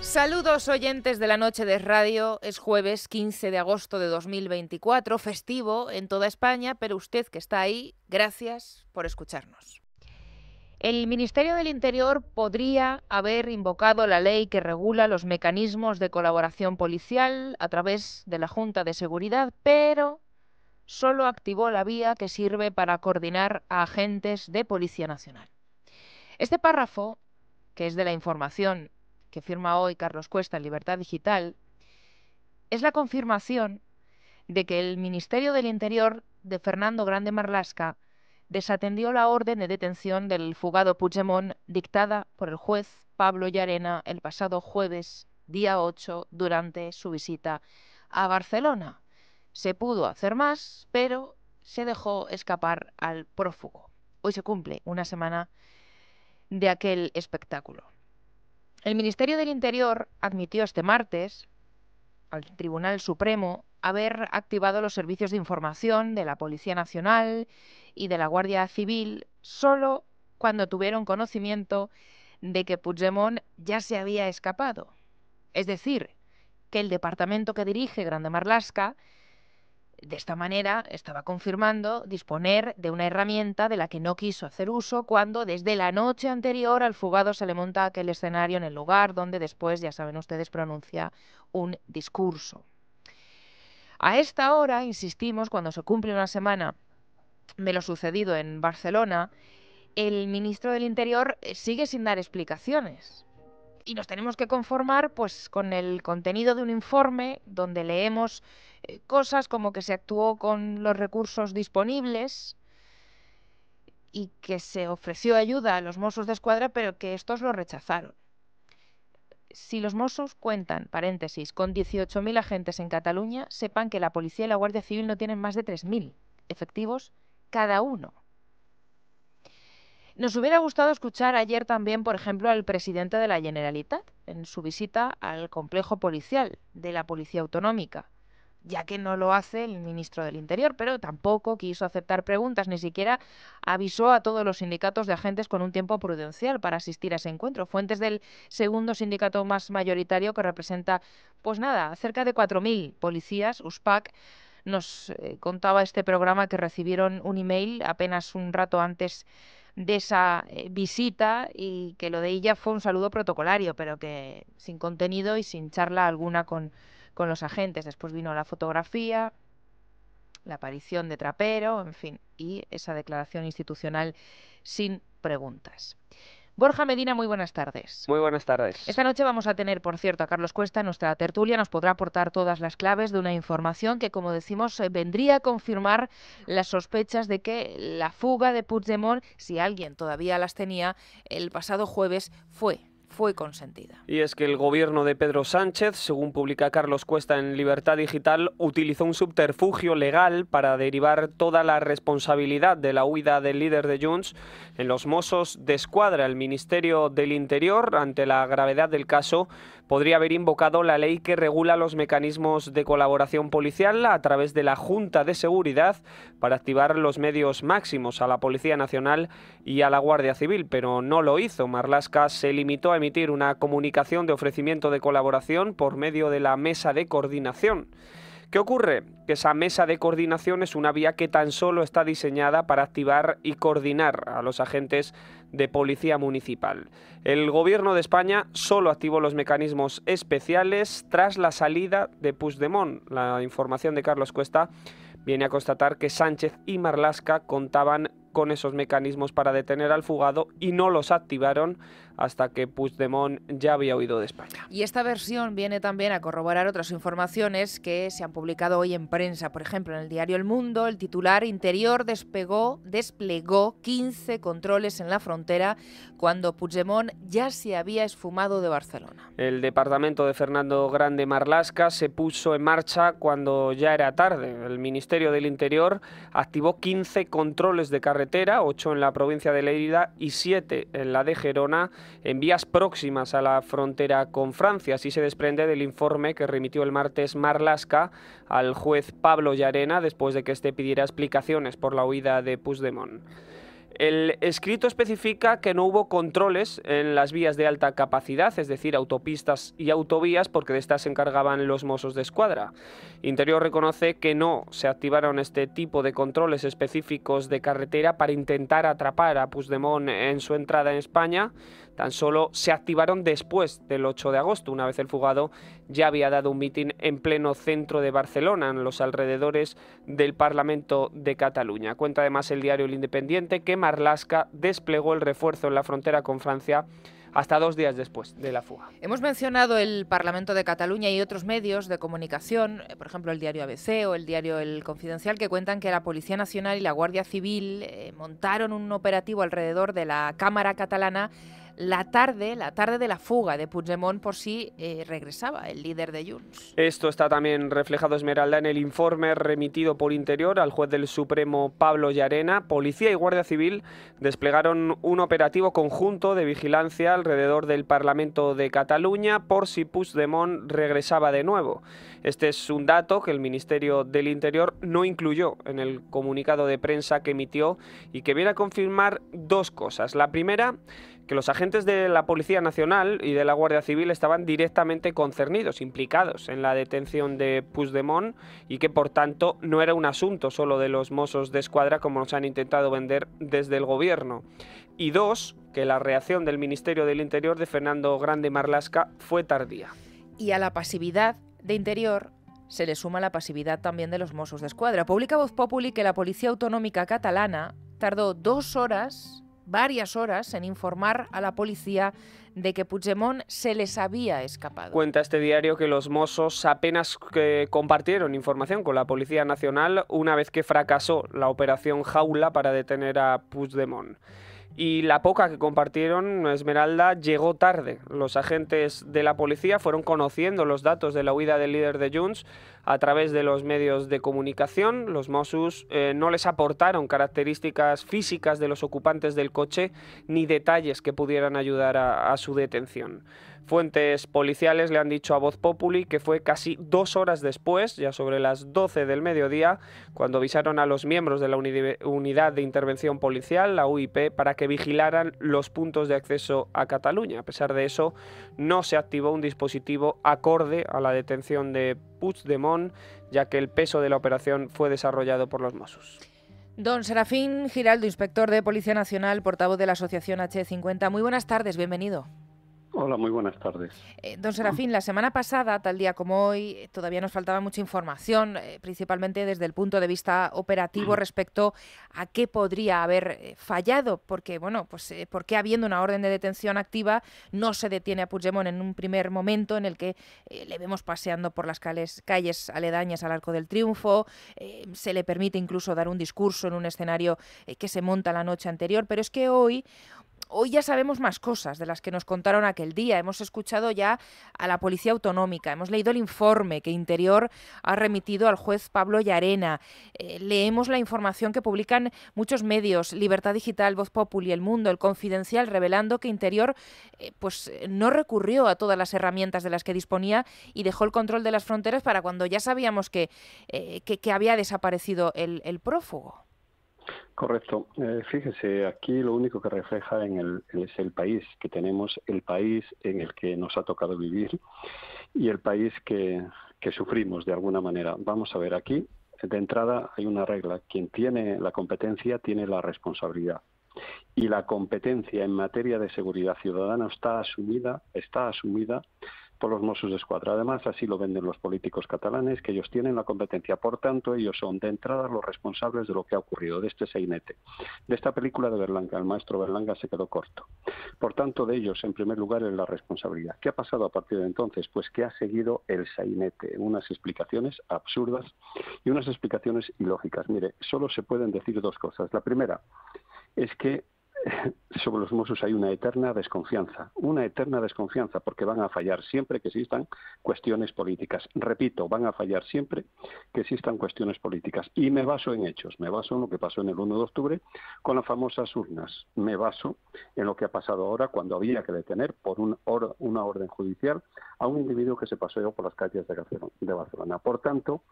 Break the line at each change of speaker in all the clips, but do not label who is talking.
Saludos oyentes de la noche de radio, es jueves 15 de agosto de 2024, festivo en toda España, pero usted que está ahí, gracias por escucharnos. El Ministerio del Interior podría haber invocado la ley que regula los mecanismos de colaboración policial a través de la Junta de Seguridad, pero solo activó la vía que sirve para coordinar a agentes de Policía Nacional. Este párrafo, que es de la información que firma hoy Carlos Cuesta en Libertad Digital, es la confirmación de que el Ministerio del Interior de Fernando Grande Marlaska desatendió la orden de detención del fugado Puigdemont dictada por el juez Pablo Llarena el pasado jueves, día 8, durante su visita a Barcelona. Se pudo hacer más, pero se dejó escapar al prófugo. Hoy se cumple una semana de aquel espectáculo. El Ministerio del Interior admitió este martes al Tribunal Supremo haber activado los servicios de información de la Policía Nacional y de la Guardia Civil solo cuando tuvieron conocimiento de que Puigdemont ya se había escapado. Es decir, que el departamento que dirige Grande Marlaska de esta manera estaba confirmando disponer de una herramienta de la que no quiso hacer uso cuando desde la noche anterior al fugado se le monta aquel escenario en el lugar donde después, ya saben ustedes, pronuncia un discurso. A esta hora, insistimos, cuando se cumple una semana de lo sucedido en Barcelona, el ministro del Interior sigue sin dar explicaciones. Y nos tenemos que conformar pues con el contenido de un informe donde leemos cosas como que se actuó con los recursos disponibles y que se ofreció ayuda a los Mossos d'Esquadra, pero que estos lo rechazaron. Si los Mossos cuentan, paréntesis, con 18.000 agentes en Cataluña, sepan que la Policía y la Guardia Civil no tienen más de 3.000 efectivos cada uno. Nos hubiera gustado escuchar ayer también, por ejemplo, al presidente de la Generalitat en su visita al complejo policial de la Policía Autonómica, ya que no lo hace el ministro del Interior, pero tampoco quiso aceptar preguntas, ni siquiera avisó a todos los sindicatos de agentes con un tiempo prudencial para asistir a ese encuentro. Fuentes del segundo sindicato más mayoritario, que representa, pues nada, cerca de 4.000 policías, USPAC, nos contaba este programa que recibieron un email apenas un rato antes de esa visita y que lo de ella fue un saludo protocolario, pero que sin contenido y sin charla alguna con los agentes. Después vino la fotografía, la aparición de Trapero, en fin, y esa declaración institucional sin preguntas. Borja Medina, muy buenas tardes.
Muy buenas tardes.
Esta noche vamos a tener, por cierto, a Carlos Cuesta en nuestra tertulia. Nos podrá aportar todas las claves de una información que, como decimos, vendría a confirmar las sospechas de que la fuga de Puigdemont, si alguien todavía las tenía, el pasado jueves fue consentida.
Y es que el gobierno de Pedro Sánchez, según publica Carlos Cuesta en Libertad Digital, utilizó un subterfugio legal para derivar toda la responsabilidad de la huida del líder de Junts en los Mossos d'Esquadra. El Ministerio del Interior, ante la gravedad del caso, podría haber invocado la ley que regula los mecanismos de colaboración policial a través de la Junta de Seguridad para activar los medios máximos a la Policía Nacional y a la Guardia Civil, pero no lo hizo. Marlaska se limitó a emitir una comunicación de ofrecimiento de colaboración por medio de la mesa de coordinación. ¿Qué ocurre? Que esa mesa de coordinación es una vía que tan solo está diseñada para activar y coordinar a los agentes de policía municipal. El gobierno de España solo activó los mecanismos especiales tras la salida de Puigdemont. La información de Carlos Cuesta viene a constatar que Sánchez y Marlaska contaban con esos mecanismos para detener al fugado y no los activaron hasta que Puigdemont ya había huido de España.
Y esta versión viene también a corroborar otras informaciones que se han publicado hoy en prensa. Por ejemplo, en el diario El Mundo, el titular: Interior desplegó 15 controles en la frontera cuando Puigdemont ya se había esfumado de Barcelona.
El departamento de Fernando Grande Marlaska se puso en marcha cuando ya era tarde. El Ministerio del Interior activó 15 controles de carretera, 8 en la provincia de Lleida y 7 en la de Gerona, en vías próximas a la frontera con Francia. Así se desprende del informe que remitió el martes Marlaska al juez Pablo Llarena después de que éste pidiera explicaciones por la huida de Puigdemont. El escrito especifica que no hubo controles en las vías de alta capacidad, es decir, autopistas y autovías, porque de estas se encargaban los Mossos d'Esquadra. Interior reconoce que no se activaron este tipo de controles específicos de carretera para intentar atrapar a Puigdemont en su entrada en España. Tan solo se activaron después del 8 de agosto, una vez el fugado ya había dado un mitin en pleno centro de Barcelona, en los alrededores del Parlamento de Cataluña. Cuenta además el diario El Independiente que Marlaska desplegó el refuerzo en la frontera con Francia hasta 2 días después de la fuga.
Hemos mencionado el Parlamento de Cataluña y otros medios de comunicación, por ejemplo el diario ABC o el diario El Confidencial, que cuentan que la Policía Nacional y la Guardia Civil montaron un operativo alrededor de la Cámara catalana la tarde de la fuga de Puigdemont, por si regresaba el líder de Junts.
Esto está también reflejado, Esmeralda, en el informe remitido por Interior al juez del Supremo Pablo Llarena. Policía y Guardia Civil desplegaron un operativo conjunto de vigilancia alrededor del Parlamento de Cataluña por si Puigdemont regresaba de nuevo. Este es un dato que el Ministerio del Interior no incluyó en el comunicado de prensa que emitió y que viene a confirmar dos cosas. La primera, que los agentes de la Policía Nacional y de la Guardia Civil estaban directamente concernidos, implicados en la detención de Puigdemont y que por tanto no era un asunto solo de los Mossos d'Esquadra como nos han intentado vender desde el gobierno. Y dos, que la reacción del Ministerio del Interior de Fernando Grande Marlaska fue tardía.
Y a la pasividad de Interior se le suma la pasividad también de los Mossos d'Esquadra. Publica Voz Populi que la Policía Autonómica catalana tardó varias horas en informar a la policía de que Puigdemont se les había escapado.
Cuenta este diario que los Mossos apenas compartieron información con la Policía Nacional una vez que fracasó la operación Jaula para detener a Puigdemont. Y la poca que compartieron, Esmeralda, llegó tarde. Los agentes de la policía fueron conociendo los datos de la huida del líder de Junts a través de los medios de comunicación. Los Mossos no les aportaron características físicas de los ocupantes del coche ni detalles que pudieran ayudar a su detención. Fuentes policiales le han dicho a Voz Populi que fue casi 2 horas después, ya sobre las 12 del mediodía, cuando avisaron a los miembros de la Unidad de Intervención Policial, la UIP, para que vigilaran los puntos de acceso a Cataluña. A pesar de eso, no se activó un dispositivo acorde a la detención de Puigdemont, ya que el peso de la operación fue desarrollado por los Mossos.
Don Serafín Giraldo, inspector de Policía Nacional, portavoz de la Asociación H50. Muy buenas tardes, bienvenido.
Hola, muy buenas tardes.
Don Serafín, la semana pasada, tal día como hoy, todavía nos faltaba mucha información, principalmente desde el punto de vista operativo respecto a qué podría haber fallado, porque, bueno, pues por qué habiendo una orden de detención activa no se detiene a Puigdemont en un primer momento en el que le vemos paseando por las calles aledañas al Arco del Triunfo, se le permite incluso dar un discurso en un escenario que se monta la noche anterior, pero es que hoy ya sabemos más cosas de las que nos contaron aquel día. Hemos escuchado ya a la Policía Autonómica, hemos leído el informe que Interior ha remitido al juez Pablo Llarena, leemos la información que publican muchos medios, Libertad Digital, Voz Populi, El Mundo, El Confidencial, revelando que Interior pues no recurrió a todas las herramientas de las que disponía y dejó el control de las fronteras para cuando ya sabíamos que había desaparecido el prófugo.
Correcto. Fíjese, aquí lo único que refleja es el país que tenemos, el país en el que nos ha tocado vivir y el país que sufrimos de alguna manera. Vamos a ver, aquí de entrada hay una regla. Quien tiene la competencia tiene la responsabilidad. Y la competencia en materia de seguridad ciudadana está asumida por los Mossos d'Esquadra. Además, así lo venden los políticos catalanes, que ellos tienen la competencia. Por tanto, ellos son de entrada los responsables de lo que ha ocurrido, de este sainete. De esta película de Berlanga, el maestro Berlanga se quedó corto. Por tanto, de ellos, en primer lugar, es la responsabilidad. ¿Qué ha pasado a partir de entonces? Pues que ha seguido el sainete, unas explicaciones absurdas y unas explicaciones ilógicas. Mire, solo se pueden decir dos cosas. La primera es que sobre los Mossos hay una eterna desconfianza, porque van a fallar siempre que existan cuestiones políticas. Repito, van a fallar siempre que existan cuestiones políticas. Y me baso en hechos, me baso en lo que pasó en el 1 de octubre con las famosas urnas, me baso en lo que ha pasado ahora cuando había que detener por una orden judicial a un individuo que se paseó por las calles de Barcelona. Por tanto,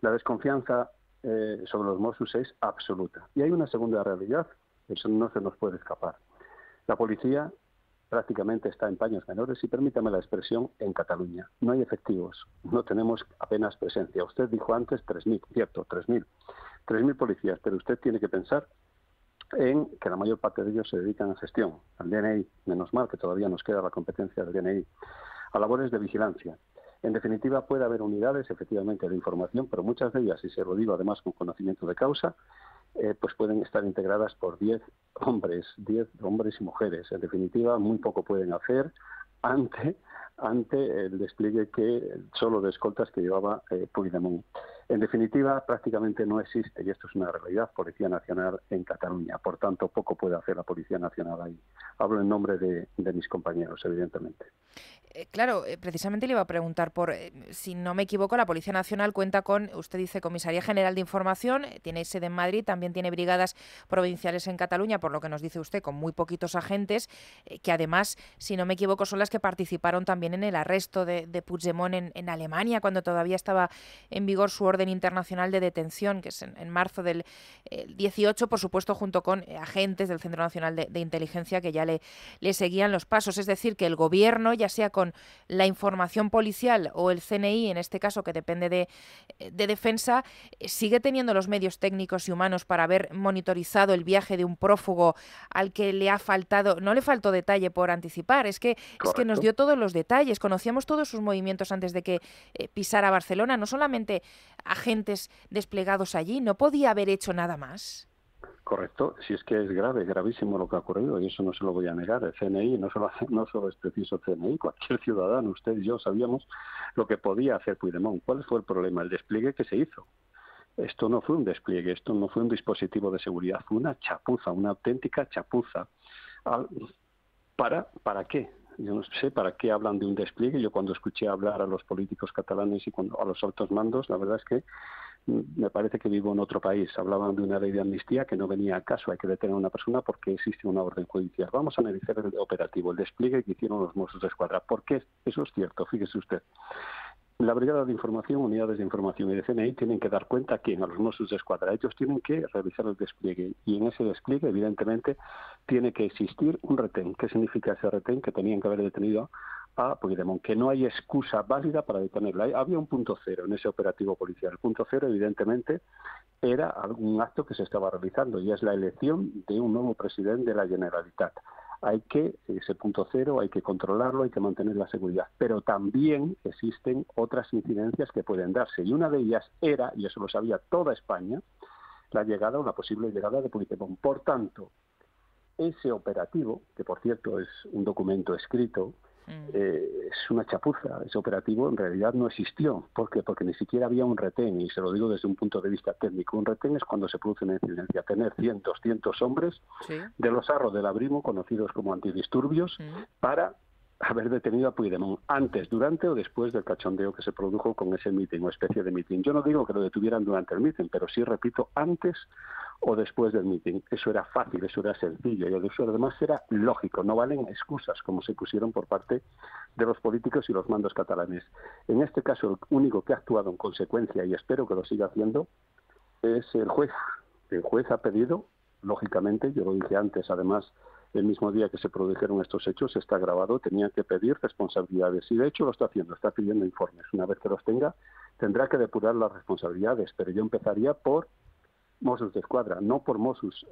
la desconfianza sobre los Mossos es absoluta. Y hay una segunda realidad Eso no se nos puede escapar. La policía prácticamente está en paños menores y, permítame la expresión, en Cataluña. No hay efectivos, no tenemos apenas presencia. Usted dijo antes 3.000, cierto, 3.000 policías, pero usted tiene que pensar en que la mayor parte de ellos se dedican a gestión, al DNI, menos mal que todavía nos queda la competencia del DNI, a labores de vigilancia. En definitiva, puede haber unidades, efectivamente, de información, pero muchas de ellas, y se lo digo además con conocimiento de causa, pues pueden estar integradas por 10 hombres y mujeres. En definitiva, muy poco pueden hacer ante el despliegue solo de escoltas que llevaba Puigdemont. En definitiva, prácticamente no existe, y esto es una realidad, Policía Nacional en Cataluña. Por tanto, poco puede hacer la Policía Nacional ahí. Hablo en nombre de mis compañeros, evidentemente.
Claro, precisamente le iba a preguntar si no me equivoco, la Policía Nacional cuenta con, usted dice, Comisaría General de Información, tiene sede en Madrid, también tiene brigadas provinciales en Cataluña, por lo que nos dice usted, con muy poquitos agentes, que además, si no me equivoco, son las que participaron también en el arresto de Puigdemont en Alemania, cuando todavía estaba en vigor su orden internacional de detención, que es en marzo del 18, por supuesto, junto con agentes del Centro Nacional de Inteligencia que ya le seguían los pasos. Es decir, que el gobierno, ya sea con la información policial o el CNI, en este caso, que depende de defensa, sigue teniendo los medios técnicos y humanos para haber monitorizado el viaje de un prófugo al que le ha faltado, no le faltó detalle por anticipar, es que nos dio todos los detalles, conocíamos todos sus movimientos antes de que pisara Barcelona, no solamente agentes desplegados allí, ¿no podía haber hecho nada más?
Correcto, si es que es grave, gravísimo lo que ha ocurrido, y eso no se lo voy a negar. El CNI, no solo es preciso el CNI, cualquier ciudadano, usted y yo sabíamos lo que podía hacer Puigdemont. ¿Cuál fue el problema? El despliegue que se hizo. Esto no fue un despliegue, esto no fue un dispositivo de seguridad, fue una chapuza, una auténtica chapuza. ¿Para qué? Yo no sé para qué hablan de un despliegue. Yo cuando escuché hablar a los políticos catalanes y a los altos mandos, la verdad es que me parece que vivo en otro país. Hablaban de una ley de amnistía que no venía a caso. Hay que detener a una persona porque existe una orden judicial. Vamos a analizar el operativo, el despliegue que hicieron los Mossos de Escuadra. ¿Por qué? Eso es cierto, fíjese usted. La Brigada de Información, unidades de información y de CNI tienen que dar cuenta a los Mossos de Escuadra. Ellos tienen que realizar el despliegue y en ese despliegue, evidentemente, tiene que existir un retén. ¿Qué significa ese retén? Que tenían que haber detenido a Puigdemont, que no hay excusa válida para detenerla. Había un punto cero en ese operativo policial. El punto cero, evidentemente, era algún acto que se estaba realizando y es la elección de un nuevo presidente de la Generalitat. Ese punto cero hay que controlarlo, hay que mantener la seguridad, pero también existen otras incidencias que pueden darse y una de ellas era, y eso lo sabía toda España, la posible llegada de Puigdemont. Por tanto, ese operativo, que por cierto es un documento escrito, es una chapuza. Ese operativo en realidad no existió. ¿Por qué? Porque ni siquiera había un retén, y se lo digo desde un punto de vista técnico. Un retén es cuando se produce una incidencia, tener 100, 200 hombres de los arros del Abrimo, conocidos como antidisturbios, para haber detenido a Puigdemont antes, durante o después del cachondeo que se produjo con ese mitin o especie de mitin. Yo no digo que lo detuvieran durante el mitin, pero sí, repito, antes o después del mitin. Eso era fácil, eso era sencillo y eso además era lógico. No valen excusas como se pusieron por parte de los políticos y los mandos catalanes. En este caso, el único que ha actuado en consecuencia, y espero que lo siga haciendo, es el juez. El juez ha pedido, lógicamente, yo lo dije antes, además, el mismo día que se produjeron estos hechos, está grabado, tenía que pedir responsabilidades y de hecho lo está haciendo, está pidiendo informes. Una vez que los tenga, tendrá que depurar las responsabilidades, pero yo empezaría por Mossos de Escuadra, no por Mossos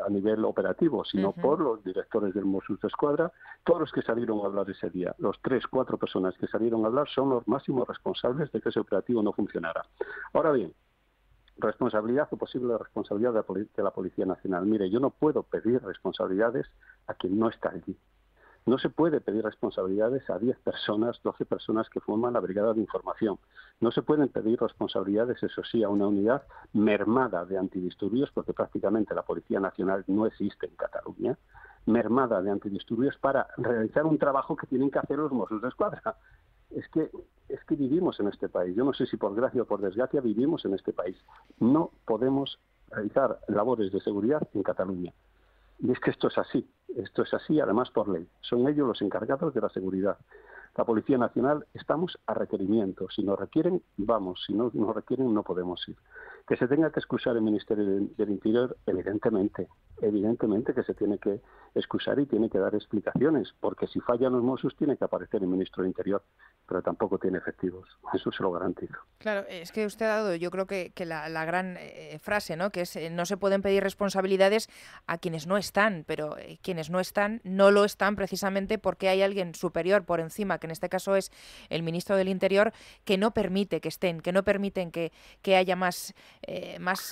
a nivel operativo, sino por los directores del Mossos de Escuadra, todos los que salieron a hablar ese día. Los 3, 4 personas que salieron a hablar son los máximos responsables de que ese operativo no funcionara. Ahora bien, responsabilidad o posible responsabilidad de la Policía Nacional. Mire, yo no puedo pedir responsabilidades a quien no está allí. No se puede pedir responsabilidades a 10 personas, 12 personas que forman la Brigada de Información. No se pueden pedir responsabilidades, eso sí, a una unidad mermada de antidisturbios, porque prácticamente la Policía Nacional no existe en Cataluña, mermada de antidisturbios para realizar un trabajo que tienen que hacer los Mossos de Escuadra. Es que vivimos en este país. Yo no sé si por gracia o por desgracia vivimos en este país. No podemos realizar labores de seguridad en Cataluña. Y es que esto es así además por ley. Son ellos los encargados de la seguridad. La Policía Nacional estamos a requerimiento. Si nos requieren, vamos. Si no nos requieren, no podemos ir. Que se tenga que excusar el Ministerio del Interior, evidentemente. evidentemente que se tiene que excusar y tiene que dar explicaciones, porque si fallan los Mossos tiene que aparecer el ministro de Interior, pero tampoco tiene efectivos, eso se lo garantizo.
Claro, es que usted ha dado, yo creo que la gran frase, ¿no? Que es no se pueden pedir responsabilidades a quienes no están, pero quienes no están no lo están precisamente porque hay alguien superior por encima, que en este caso es el ministro del Interior, que no permite que estén, que no permiten que haya más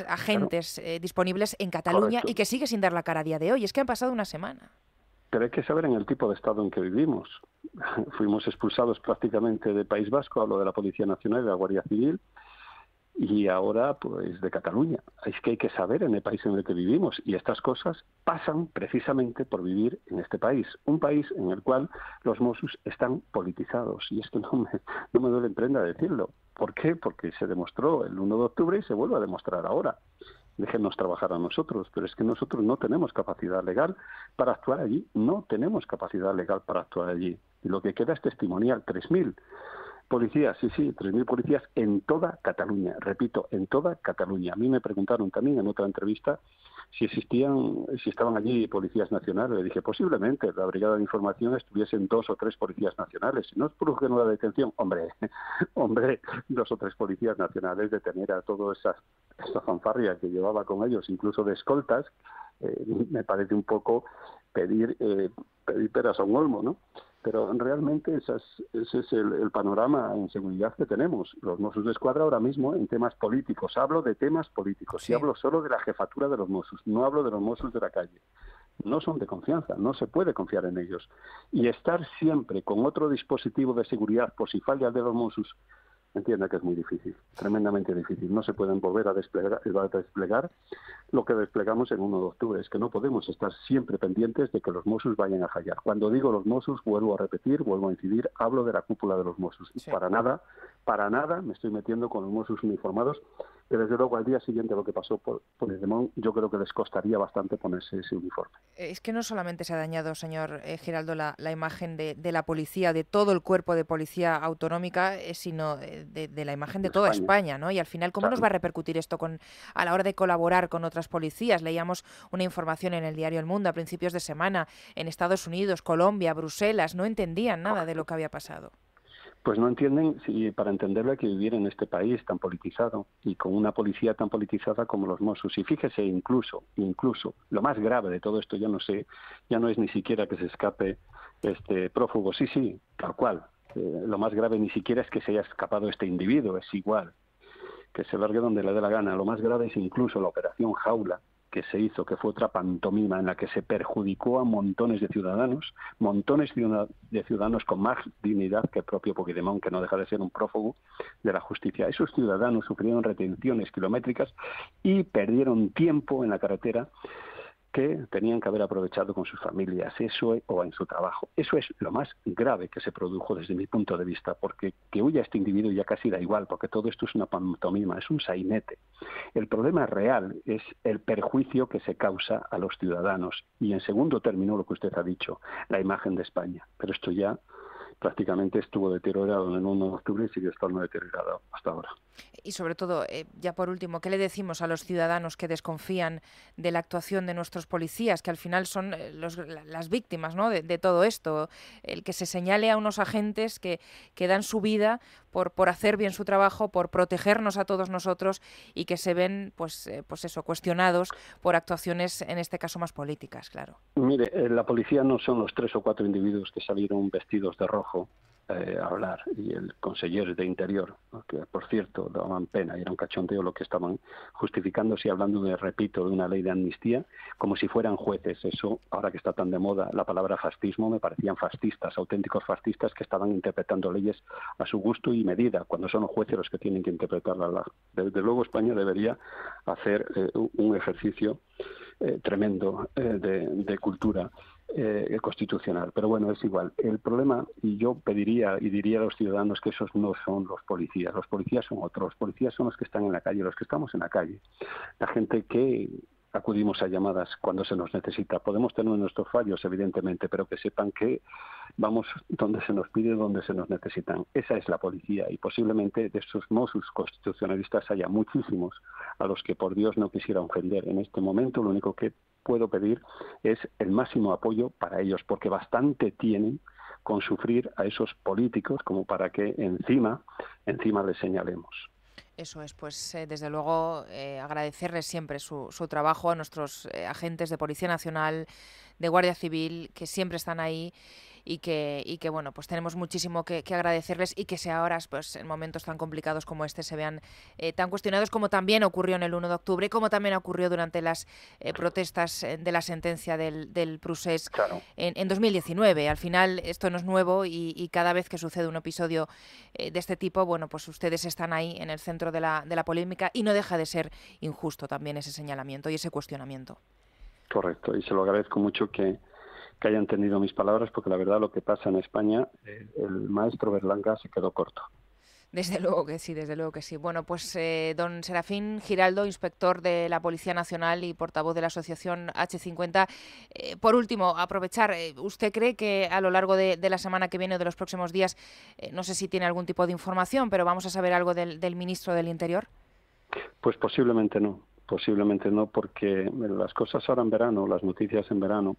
agentes disponibles en Cataluña. Correcto. Y que sigue sin dar la cara a día de hoy. Es que han pasado una semana.
Pero hay que saber en el tipo de Estado en que vivimos. Fuimos expulsados prácticamente del País Vasco, hablo de la Policía Nacional y de la Guardia Civil, y ahora pues de Cataluña. Es que hay que saber en el país en el que vivimos, y estas cosas pasan precisamente por vivir en este país, un país en el cual los Mossos están politizados, y esto no me duele en prenda decirlo. ¿Por qué? Porque se demostró el 1 de octubre y se vuelve a demostrar ahora. Déjenos trabajar a nosotros, pero es que nosotros no tenemos capacidad legal para actuar allí, no tenemos capacidad legal para actuar allí. Y lo que queda es testimonial, 3.000 policías, sí, 3.000 policías en toda Cataluña, repito, en toda Cataluña. A mí me preguntaron también en otra entrevista si estaban allí policías nacionales. Le dije, posiblemente la Brigada de Información estuviesen 2 o 3 policías nacionales. Si no es por una detención, hombre, 2 o 3 policías nacionales detener a toda esa fanfarria que llevaba con ellos, incluso de escoltas, me parece un poco pedir peras a un olmo, ¿no? Pero realmente ese es el panorama en seguridad que tenemos. Los Mossos de Escuadra ahora mismo en temas políticos, hablo de temas políticos, sí. Y hablo solo de la jefatura de los Mossos, no hablo de los Mossos de la calle. No son de confianza, no se puede confiar en ellos. Y estar siempre con otro dispositivo de seguridad por si falla el de los Mossos, entienda que es muy difícil, tremendamente difícil. No se pueden volver a desplegar lo que desplegamos en 1 de octubre. Es que no podemos estar siempre pendientes de que los Mossos vayan a fallar. Cuando digo los Mossos, vuelvo a repetir, vuelvo a incidir, hablo de la cúpula de los Mossos. Sí. Para nada me estoy metiendo con los Mossos uniformados, que desde luego al día siguiente lo que pasó por Puigdemont, yo creo que les costaría bastante ponerse ese uniforme.
Es que no solamente se ha dañado, señor Giraldo, la imagen de la policía, de todo el cuerpo de policía autonómica, sino de la imagen de toda España, ¿no? Y al final, ¿cómo nos va a repercutir esto a la hora de colaborar con otras policías? Leíamos una información en el diario El Mundo a principios de semana, en Estados Unidos, Colombia, Bruselas, no entendían nada de lo que había pasado.
Pues no entienden, si para entenderlo hay que vivir en este país tan politizado y con una policía tan politizada como los Mossos. Y fíjese, incluso, lo más grave de todo esto ya no es ni siquiera que se escape prófugo, sí, tal cual. Lo más grave ni siquiera es que se haya escapado este individuo, es igual, que se largue donde le dé la gana. Lo más grave es incluso la operación Jaula, que se hizo, que fue otra pantomima en la que se perjudicó a montones de ciudadanos con más dignidad que el propio Puigdemont, que no deja de ser un prófugo de la justicia. Esos ciudadanos sufrieron retenciones kilométricas y perdieron tiempo en la carretera que tenían que haber aprovechado con sus familias, o en su trabajo. Eso es lo más grave que se produjo desde mi punto de vista, porque que huya este individuo ya casi da igual, porque todo esto es una pantomima, es un sainete. El problema real es el perjuicio que se causa a los ciudadanos y, en segundo término, lo que usted ha dicho, la imagen de España. Pero esto ya prácticamente estuvo deteriorado en el 1 de octubre y sigue estando deteriorado hasta ahora.
Y sobre todo, ya por último, ¿qué le decimos a los ciudadanos que desconfían de la actuación de nuestros policías, que al final son las víctimas, ¿no? de todo esto? El que se señale a unos agentes que dan su vida por hacer bien su trabajo, por protegernos a todos nosotros, y que se ven pues cuestionados por actuaciones, en este caso, más políticas, claro.
Mire, la policía no son los 3 o 4 individuos que salieron vestidos de rojo a hablar, y el conseller de Interior, que por cierto daban pena y era un cachondeo lo que estaban justificándose y hablando repito, de una ley de amnistía, como si fueran jueces. Eso, ahora que está tan de moda la palabra fascismo, me parecían fascistas, auténticos fascistas que estaban interpretando leyes a su gusto y medida, cuando son los jueces los que tienen que interpretarlas. Desde luego España debería hacer un ejercicio tremendo de cultura constitucional, pero bueno, es igual. El problema, y yo pediría y diría a los ciudadanos que esos no son los policías son otros, los policías son los que están en la calle, los que estamos en la calle, la gente que acudimos a llamadas cuando se nos necesita. Podemos tener nuestros fallos, evidentemente, pero que sepan que vamos donde se nos pide, donde se nos necesitan. Esa es la policía, y posiblemente de estos Mossos constitucionalistas haya muchísimos a los que por Dios no quisiera ofender. En este momento lo único que puedo pedir es el máximo apoyo para ellos, porque bastante tienen con sufrir a esos políticos como para que encima les señalemos.
Eso es, pues desde luego agradecerles siempre su trabajo a nuestros agentes de Policía Nacional, de Guardia Civil, que siempre están ahí y que bueno, pues tenemos muchísimo que agradecerles, y que si ahora, pues en momentos tan complicados como este, se vean tan cuestionados, como también ocurrió en el 1 de octubre, como también ocurrió durante las protestas de la sentencia del Procés en 2019. Al final esto no es nuevo, y cada vez que sucede un episodio de este tipo, bueno, pues ustedes están ahí en el centro de la polémica, y no deja de ser injusto también ese señalamiento y ese cuestionamiento.
Correcto, y se lo agradezco mucho que hayan tenido mis palabras, porque la verdad lo que pasa en España, el maestro Berlanga se quedó corto.
Desde luego que sí, desde luego que sí. Bueno, pues don Serafín Giraldo, inspector de la Policía Nacional y portavoz de la asociación H50, por último, aprovechar, ¿usted cree que a lo largo de la semana que viene o de los próximos días, no sé si tiene algún tipo de información, pero vamos a saber algo del ministro del Interior?
Pues posiblemente no, porque las cosas ahora en verano, las noticias en verano,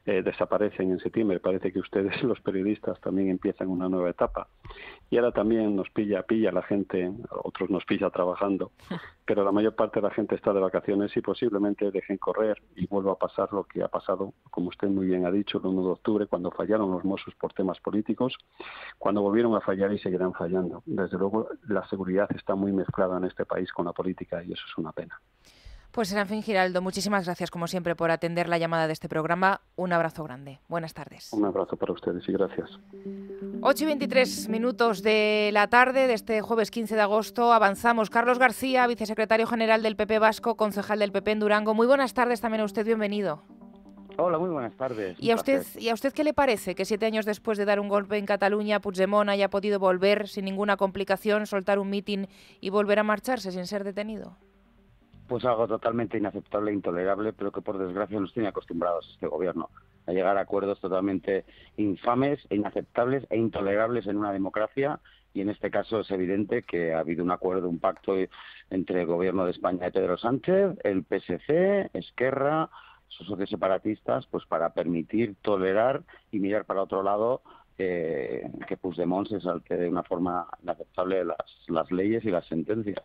desaparecen en septiembre. Parece que ustedes, los periodistas, también empiezan una nueva etapa. Y ahora también nos pilla la gente, otros nos pilla trabajando, pero la mayor parte de la gente está de vacaciones, y posiblemente dejen correr y vuelva a pasar lo que ha pasado, como usted muy bien ha dicho, el 1 de octubre, cuando fallaron los Mossos por temas políticos, cuando volvieron a fallar y seguirán fallando. Desde luego, la seguridad está muy mezclada en este país con la política, y eso es una pena.
Pues Serafín Giraldo, muchísimas gracias como siempre por atender la llamada de este programa. Un abrazo grande. Buenas tardes.
Un abrazo para ustedes y gracias.
8:23 de la tarde de este jueves 15 de agosto. Avanzamos. Carlos García, vicesecretario general del PP Vasco, concejal del PP en Durango. Muy buenas tardes también a usted, bienvenido.
Hola, muy buenas tardes.
¿Y a usted qué le parece que 7 años después de dar un golpe en Cataluña, Puigdemont haya podido volver sin ninguna complicación, soltar un mitin y volver a marcharse sin ser detenido?
Pues algo totalmente inaceptable e intolerable, pero que por desgracia nos tiene acostumbrados este gobierno a llegar a acuerdos totalmente infames, inaceptables e intolerables en una democracia, y en este caso es evidente que ha habido un acuerdo, un pacto entre el gobierno de España de Pedro Sánchez, el PSC, Esquerra, sus socios separatistas, pues para permitir, tolerar y mirar para otro lado que Puigdemont se salte de una forma inaceptable las leyes y las sentencias.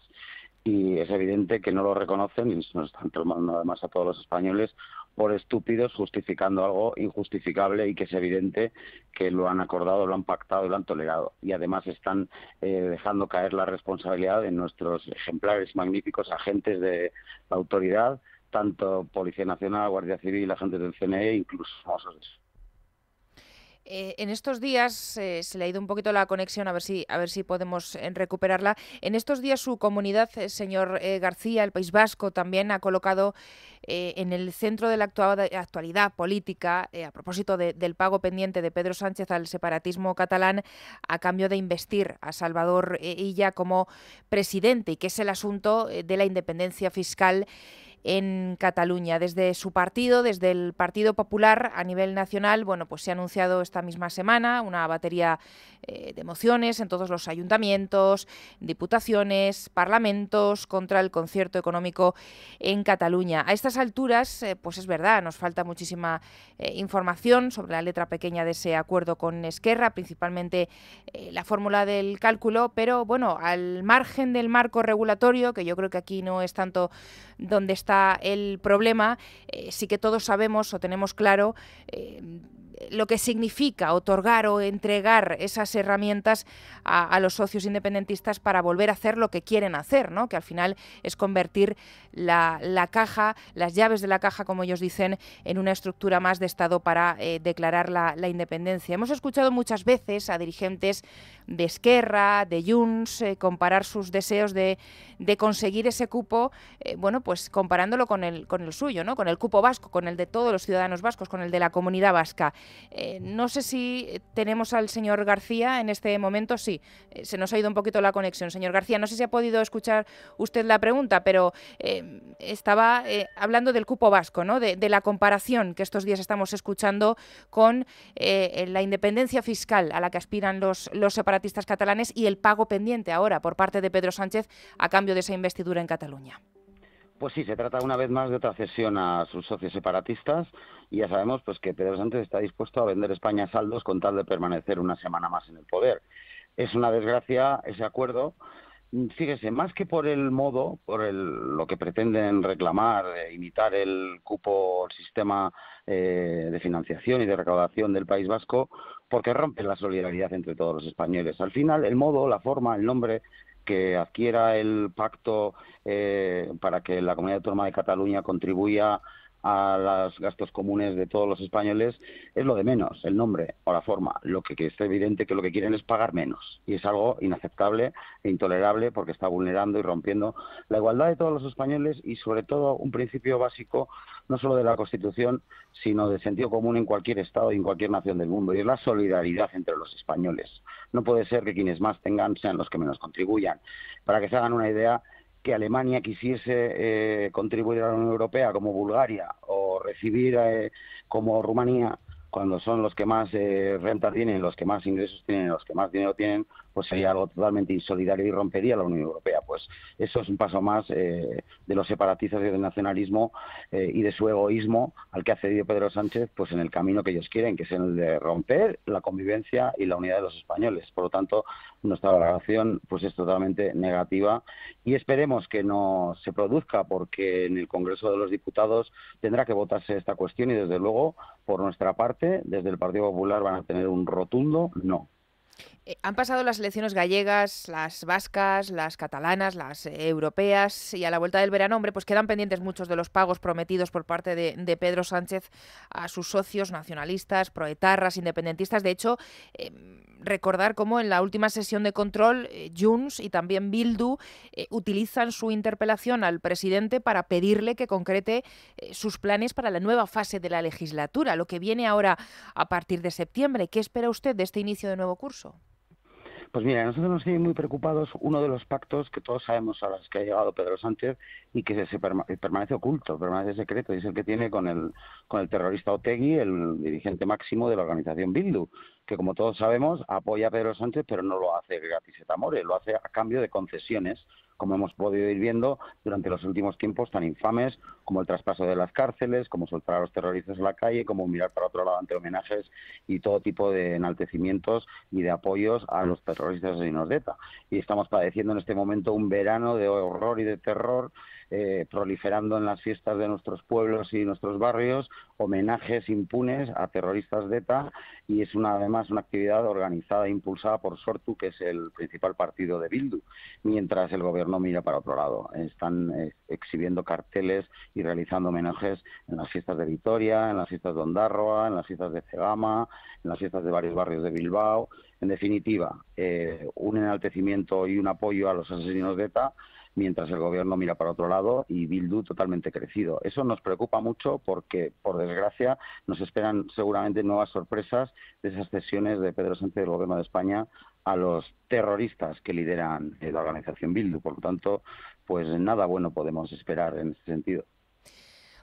Y es evidente que no lo reconocen y nos están tomando además a todos los españoles por estúpidos, justificando algo injustificable, y que es evidente que lo han acordado, lo han pactado y lo han tolerado. Y además están dejando caer la responsabilidad de nuestros ejemplares magníficos agentes de la autoridad, tanto Policía Nacional, Guardia Civil, agentes del CNE, incluso Mossos.
En estos días se le ha ido un poquito la conexión, a ver si podemos recuperarla. En estos días su comunidad, señor García, el País Vasco, también ha colocado en el centro de la actualidad política, a propósito del pago pendiente de Pedro Sánchez al separatismo catalán a cambio de investir a Salvador Illa como presidente, y que es el asunto de la independencia fiscal en Cataluña. Desde su partido, desde el Partido Popular a nivel nacional, bueno, pues se ha anunciado esta misma semana una batería de mociones en todos los ayuntamientos, diputaciones, parlamentos contra el concierto económico en Cataluña. A estas alturas, pues es verdad, nos falta muchísima información sobre la letra pequeña de ese acuerdo con Esquerra, principalmente la fórmula del cálculo, pero bueno, al margen del marco regulatorio, que yo creo que aquí no es tanto donde está el problema, sí que todos sabemos o tenemos claro lo que significa otorgar o entregar esas herramientas a los socios independentistas para volver a hacer lo que quieren hacer, ¿no? Que al final es convertir la caja, las llaves de la caja, como ellos dicen, en una estructura más de Estado para declarar la independencia. Hemos escuchado muchas veces a dirigentes de Esquerra, de Junts, comparar sus deseos de conseguir ese cupo, bueno, pues comparándolo con el suyo, ¿no? Con el cupo vasco, con el de todos los ciudadanos vascos, con el de la comunidad vasca. No sé si tenemos al señor García en este momento. Sí, se nos ha ido un poquito la conexión. Señor García, no sé si ha podido escuchar usted la pregunta, pero estaba hablando del cupo vasco, ¿no? De la comparación que estos días estamos escuchando con la independencia fiscal a la que aspiran los separatistas catalanes y el pago pendiente ahora por parte de Pedro Sánchez a cambio de esa investidura en Cataluña.
Pues sí, se trata una vez más de otra cesión a sus socios separatistas y ya sabemos pues que Pedro Sánchez está dispuesto a vender España a saldos con tal de permanecer una semana más en el poder. Es una desgracia ese acuerdo. Fíjese, más que por el modo, lo que pretenden reclamar, imitar el cupo, el sistema de financiación y de recaudación del País Vasco, porque rompe la solidaridad entre todos los españoles. Al final, el modo, la forma, el nombre que adquiera el pacto para que la Comunidad Autónoma de Cataluña contribuya a los gastos comunes de todos los españoles es lo de menos, el nombre o la forma. Lo que está evidente que lo que quieren es pagar menos y es algo inaceptable e intolerable porque está vulnerando y rompiendo la igualdad de todos los españoles y sobre todo un principio básico no solo de la Constitución sino de sentido común en cualquier estado y en cualquier nación del mundo y es la solidaridad entre los españoles. No puede ser que quienes más tengan sean los que menos contribuyan. Para que se hagan una idea, que Alemania quisiese contribuir a la Unión Europea como Bulgaria o recibir como Rumanía, cuando son los que más renta tienen, los que más ingresos tienen, los que más dinero tienen, pues sería algo totalmente insolidario y rompería la Unión Europea. Pues eso es un paso más de los separatistas y del nacionalismo y de su egoísmo al que ha cedido Pedro Sánchez pues en el camino que ellos quieren, que es el de romper la convivencia y la unidad de los españoles. Por lo tanto, nuestra valoración pues es totalmente negativa y esperemos que no se produzca porque en el Congreso de los Diputados tendrá que votarse esta cuestión y desde luego, por nuestra parte, desde el Partido Popular van a tener un rotundo no.
Han pasado las elecciones gallegas, las vascas, las catalanas, las europeas y a la vuelta del verano, hombre, pues quedan pendientes muchos de los pagos prometidos por parte de Pedro Sánchez a sus socios nacionalistas, proetarras, independentistas. De hecho, recordar cómo en la última sesión de control Junts y también Bildu utilizan su interpelación al presidente para pedirle que concrete sus planes para la nueva fase de la legislatura, lo que viene ahora a partir de septiembre. ¿Qué espera usted de este inicio de nuevo curso?
Pues mira, nosotros nos tiene muy preocupados uno de los pactos que todos sabemos a los que ha llegado Pedro Sánchez y que permanece oculto, permanece secreto, y es el que tiene con el terrorista Otegi, el dirigente máximo de la organización Bildu, que como todos sabemos apoya a Pedro Sánchez, pero no lo hace gratis et amore, lo hace a cambio de concesiones, como hemos podido ir viendo durante los últimos tiempos tan infames como el traspaso de las cárceles, como soltar a los terroristas a la calle, como mirar para otro lado ante homenajes y todo tipo de enaltecimientos y de apoyos a los terroristas asesinos de ETA. Y estamos padeciendo en este momento un verano de horror y de terror, proliferando en las fiestas de nuestros pueblos y nuestros barrios homenajes impunes a terroristas de ETA, y es además una actividad organizada e impulsada por Sortu, que es el principal partido de Bildu, mientras el gobierno mira para otro lado. Están exhibiendo carteles y realizando homenajes en las fiestas de Vitoria, en las fiestas de Ondarroa, en las fiestas de Cegama, en las fiestas de varios barrios de Bilbao. En definitiva, un enaltecimiento y un apoyo a los asesinos de ETA, mientras el gobierno mira para otro lado y Bildu totalmente crecido. Eso nos preocupa mucho porque, por desgracia, nos esperan seguramente nuevas sorpresas de esas cesiones de Pedro Sánchez del gobierno de España a los terroristas que lideran la organización Bildu. Por lo tanto, pues nada bueno podemos esperar en ese sentido.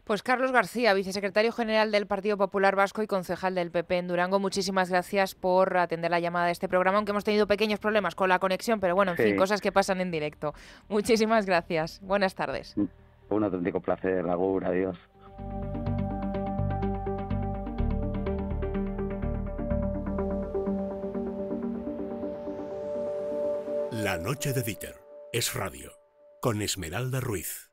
Pues Carlos García, vicesecretario general del Partido Popular Vasco y concejal del PP en Durango, muchísimas gracias por atender la llamada de este programa, aunque hemos tenido pequeños problemas con la conexión, pero bueno, en fin, cosas que pasan en directo. Muchísimas gracias. Buenas tardes.
Un auténtico placer, Agur, adiós.
La noche de Dieter es radio, con Esmeralda Ruiz.